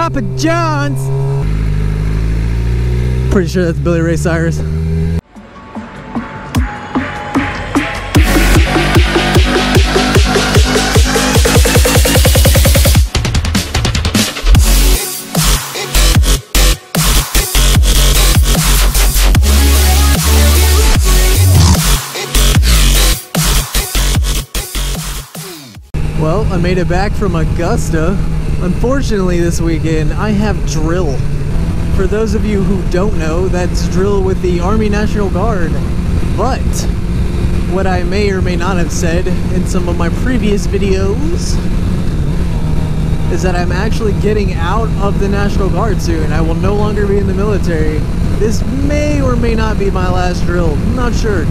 Papa John's. Pretty sure that's Billy Ray Cyrus. Well, I made it back from Augusta. Unfortunately, this weekend, I have drill. For those of you who don't know, that's drill with the Army National Guard. But what I may or may not have said in some of my previous videos is that I'm actually getting out of the National Guard soon. I will no longer be in the military. This may or may not be my last drill. I'm not sure.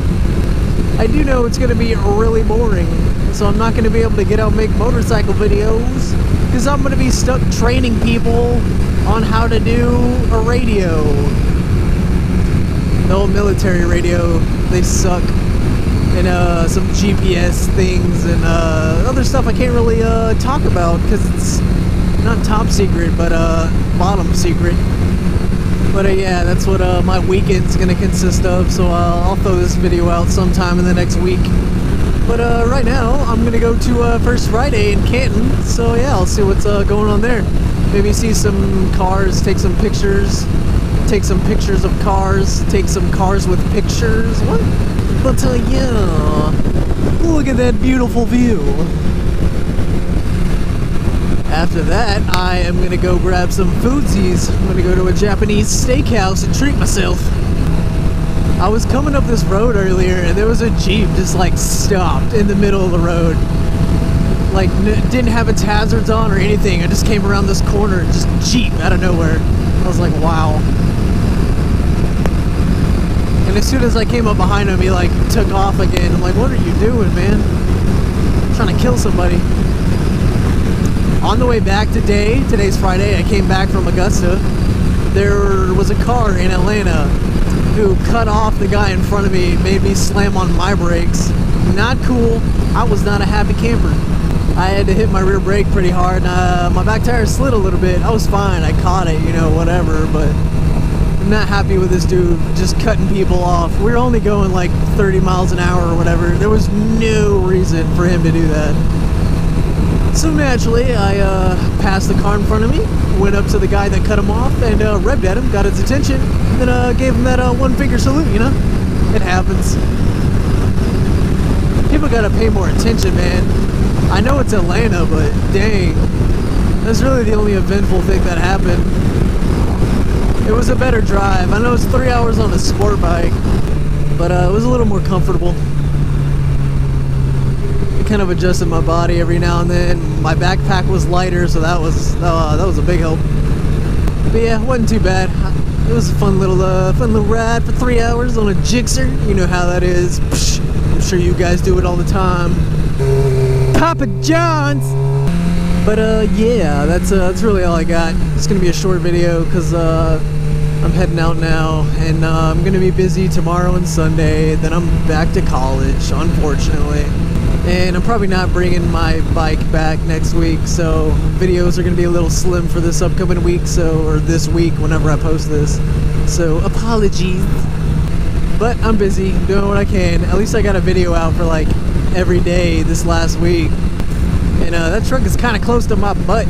I do know it's going to be really boring, so I'm not going to be able to get out and make motorcycle videos because I'm going to be stuck training people on how to do a radio. The old military radio, they suck. And some GPS things and other stuff I can't really talk about because it's not top secret, but bottom secret. But yeah, that's what my weekend's gonna consist of, so I'll throw this video out sometime in the next week. But right now, I'm gonna go to First Friday in Canton, so yeah, I'll see what's going on there. Maybe see some cars, take some pictures of cars, take some cars with pictures. What? But yeah, look at that beautiful view. After that, I am gonna go grab some foodsies. I'm gonna go to a Japanese steakhouse and treat myself. I was coming up this road earlier and there was a Jeep just like stopped in the middle of the road. Like didn't have its hazards on or anything. I just came around this corner, just Jeep out of nowhere. I was like, wow. And as soon as I came up behind him, he like took off again. I'm like, what are you doing, man? I'm trying to kill somebody. On the way back today, today's Friday, I came back from Augusta. There was a car in Atlanta who cut off the guy in front of me, made me slam on my brakes. Not cool. I was not a happy camper. I had to hit my rear brake pretty hard. My back tire slid a little bit. I was fine. I caught it, you know, whatever, but I'm not happy with this dude just cutting people off. We were only going like 30 miles an hour or whatever. There was no reason for him to do that. So naturally, I passed the car in front of me, went up to the guy that cut him off, and revved at him, got his attention, and then gave him that one-finger salute, you know? It happens. People gotta pay more attention, man. I know it's Atlanta, but dang. That's really the only eventful thing that happened. It was a better drive. I know it's 3 hours on a sport bike, but it was a little more comfortable. Kind of adjusted my body every now and then. My backpack was lighter, so that was a big help. But yeah, it wasn't too bad. It was a fun little ride for 3 hours on a Gixxer. You know how that is. Psh, I'm sure you guys do it all the time. Papa John's. But yeah, that's really all I got. It's gonna be a short video because I'm heading out now, and I'm gonna be busy tomorrow and Sunday. Then I'm back to college, unfortunately. And I'm probably not bringing my bike back next week, so videos are going to be a little slim for this upcoming week, or this week whenever I post this. So apologies. But I'm busy, I'm doing what I can. At least I got a video out for like every day this last week. And that truck is kind of close to my butt.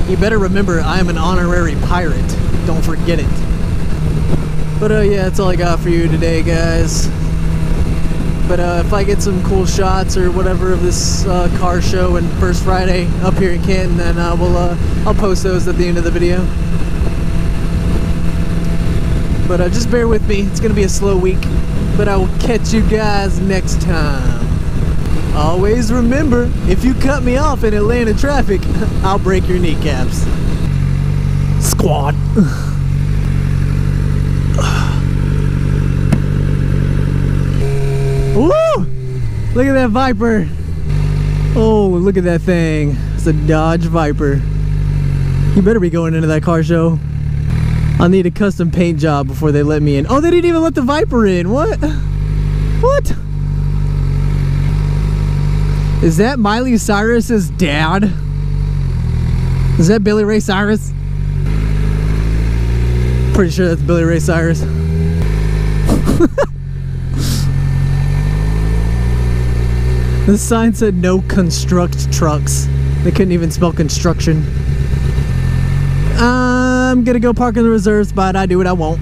You better remember, I am an honorary pirate. Don't forget it. But yeah, that's all I got for you today, guys. But if I get some cool shots or whatever of this car show and First Friday up here in Canton, then I'll post those at the end of the video. But just bear with me. It's going to be a slow week. But I will catch you guys next time. Always remember, if you cut me off in Atlanta traffic, I'll break your kneecaps. Squad. Woo! Look at that Viper. Oh, look at that thing. It's a Dodge Viper. You better be going into that car show. I'll need a custom paint job before they let me in. Oh, they didn't even let the Viper in. What? What? Is that Miley Cyrus's dad? Is that Billy Ray Cyrus? Pretty sure that's Billy Ray Cyrus. This sign said no construct trucks. They couldn't even spell construction. I'm gonna go park in the reserve spot. I do what I want.